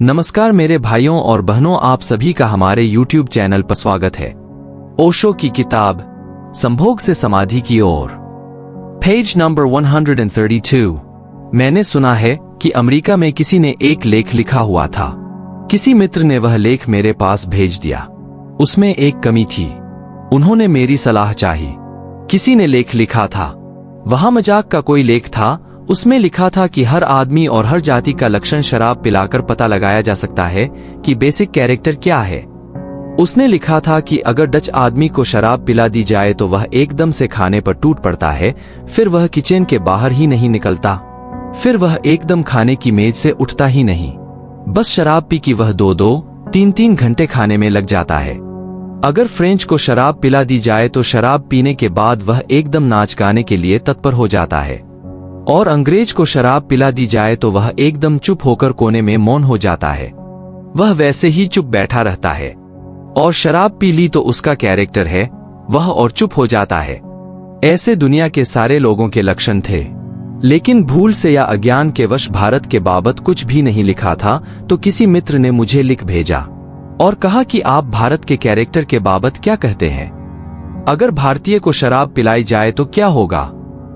नमस्कार मेरे भाइयों और बहनों, आप सभी का हमारे YouTube चैनल पर स्वागत है। ओशो की किताब संभोग से समाधि की ओर, पेज नंबर 132। मैंने सुना है कि अमेरिका में किसी ने एक लेख लिखा हुआ था। किसी मित्र ने वह लेख मेरे पास भेज दिया। उसमें एक कमी थी। उन्होंने मेरी सलाह चाही। किसी ने लेख लिखा था, वहां मजाक का कोई लेख था। उसमें लिखा था कि हर आदमी और हर जाति का लक्षण शराब पिलाकर पता लगाया जा सकता है कि बेसिक कैरेक्टर क्या है। उसने लिखा था कि अगर डच आदमी को शराब पिला दी जाए तो वह एकदम से खाने पर टूट पड़ता है, फिर वह किचन के बाहर ही नहीं निकलता, फिर वह एकदम खाने की मेज से उठता ही नहीं। बस शराब पी की वह 2-2, 3-3 घंटे खाने में लग जाता है। अगर फ्रेंच को शराब पिला दी जाए तो शराब पीने के बाद वह एकदम नाच गाने के लिए तत्पर हो जाता है, और अंग्रेज को शराब पिला दी जाए तो वह एकदम चुप होकर कोने में मौन हो जाता है। वह वैसे ही चुप बैठा रहता है, और शराब पी ली तो उसका कैरेक्टर है वह और चुप हो जाता है। ऐसे दुनिया के सारे लोगों के लक्षण थे, लेकिन भूल से या अज्ञान के वश भारत के बाबत कुछ भी नहीं लिखा था। तो किसी मित्र ने मुझे लिख भेजा और कहा कि आप भारत के कैरेक्टर के बाबत क्या कहते हैं? अगर भारतीय को शराब पिलाई जाए तो क्या होगा?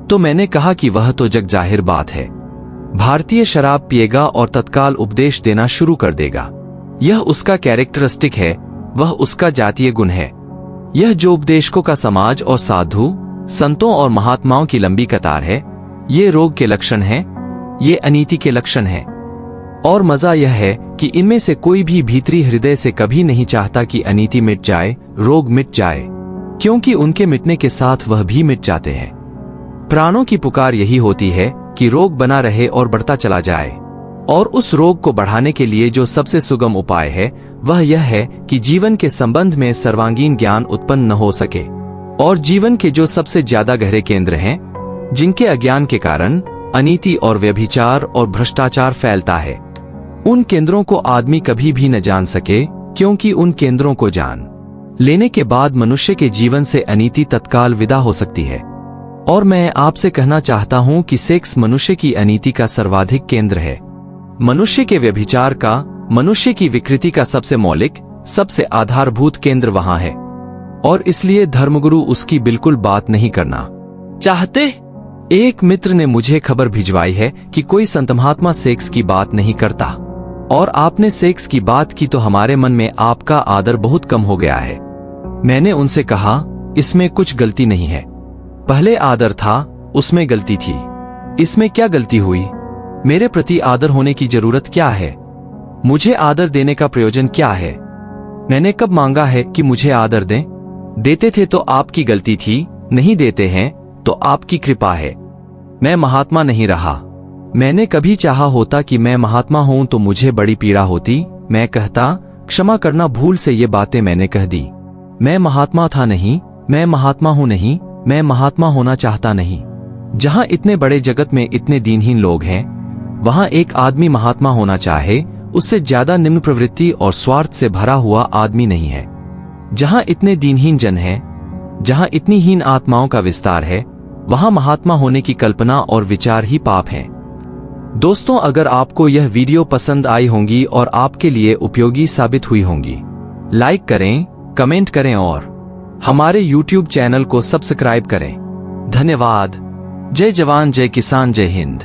तो मैंने कहा कि वह तो जग जाहिर बात है, भारतीय शराब पिएगा और तत्काल उपदेश देना शुरू कर देगा। यह उसका कैरेक्टरिस्टिक है, वह उसका जातीय गुण है। यह जो उपदेशकों का समाज और साधु संतों और महात्माओं की लंबी कतार है, ये रोग के लक्षण हैं, ये अनीति के लक्षण हैं। और मजा यह है कि इनमें से कोई भी भीतरी हृदय से कभी नहीं चाहता कि अनीति मिट जाए, रोग मिट जाए, क्योंकि उनके मिटने के साथ वह भी मिट जाते हैं। प्राणों की पुकार यही होती है कि रोग बना रहे और बढ़ता चला जाए, और उस रोग को बढ़ाने के लिए जो सबसे सुगम उपाय है वह यह है कि जीवन के संबंध में सर्वांगीण ज्ञान उत्पन्न न हो सके, और जीवन के जो सबसे ज्यादा गहरे केंद्र हैं, जिनके अज्ञान के कारण अनीति और व्यभिचार और भ्रष्टाचार फैलता है, उन केंद्रों को आदमी कभी भी न जान सके, क्योंकि उन केंद्रों को जान लेने के बाद मनुष्य के जीवन से अनीति तत्काल विदा हो सकती है। और मैं आपसे कहना चाहता हूं कि सेक्स मनुष्य की अनीति का सर्वाधिक केंद्र है, मनुष्य के व्यभिचार का, मनुष्य की विकृति का सबसे मौलिक, सबसे आधारभूत केंद्र वहां है। और इसलिए धर्मगुरु उसकी बिल्कुल बात नहीं करना चाहते। एक मित्र ने मुझे खबर भिजवाई है कि कोई संत महात्मा सेक्स की बात नहीं करता, और आपने सेक्स की बात की तो हमारे मन में आपका आदर बहुत कम हो गया है। मैंने उनसे कहा, इसमें कुछ गलती नहीं है। पहले आदर था, उसमें गलती थी, इसमें क्या गलती हुई? मेरे प्रति आदर होने की जरूरत क्या है? मुझे आदर देने का प्रयोजन क्या है? मैंने कब मांगा है कि मुझे आदर दें? देते थे तो आपकी गलती थी, नहीं देते हैं तो आपकी कृपा है। मैं महात्मा नहीं रहा। मैंने कभी चाहा होता कि मैं महात्मा हूं तो मुझे बड़ी पीड़ा होती। मैं कहता, क्षमा करना, भूल से ये बातें मैंने कह दी। मैं महात्मा था नहीं, मैं महात्मा हूं नहीं, मैं महात्मा होना चाहता नहीं। जहां इतने बड़े जगत में इतने दीनहीन लोग हैं, वहां एक आदमी महात्मा होना चाहे, उससे ज्यादा निम्न प्रवृत्ति और स्वार्थ से भरा हुआ आदमी नहीं है। जहां इतने दीनहीन जन हैं, जहां इतनी हीन आत्माओं का विस्तार है, वहां महात्मा होने की कल्पना और विचार ही पाप हैं। दोस्तों, अगर आपको यह वीडियो पसंद आई होंगी और आपके लिए उपयोगी साबित हुई होंगी, लाइक करें, कमेंट करें और हमारे YouTube चैनल को सब्सक्राइब करें। धन्यवाद। जय जवान, जय किसान, जय हिंद।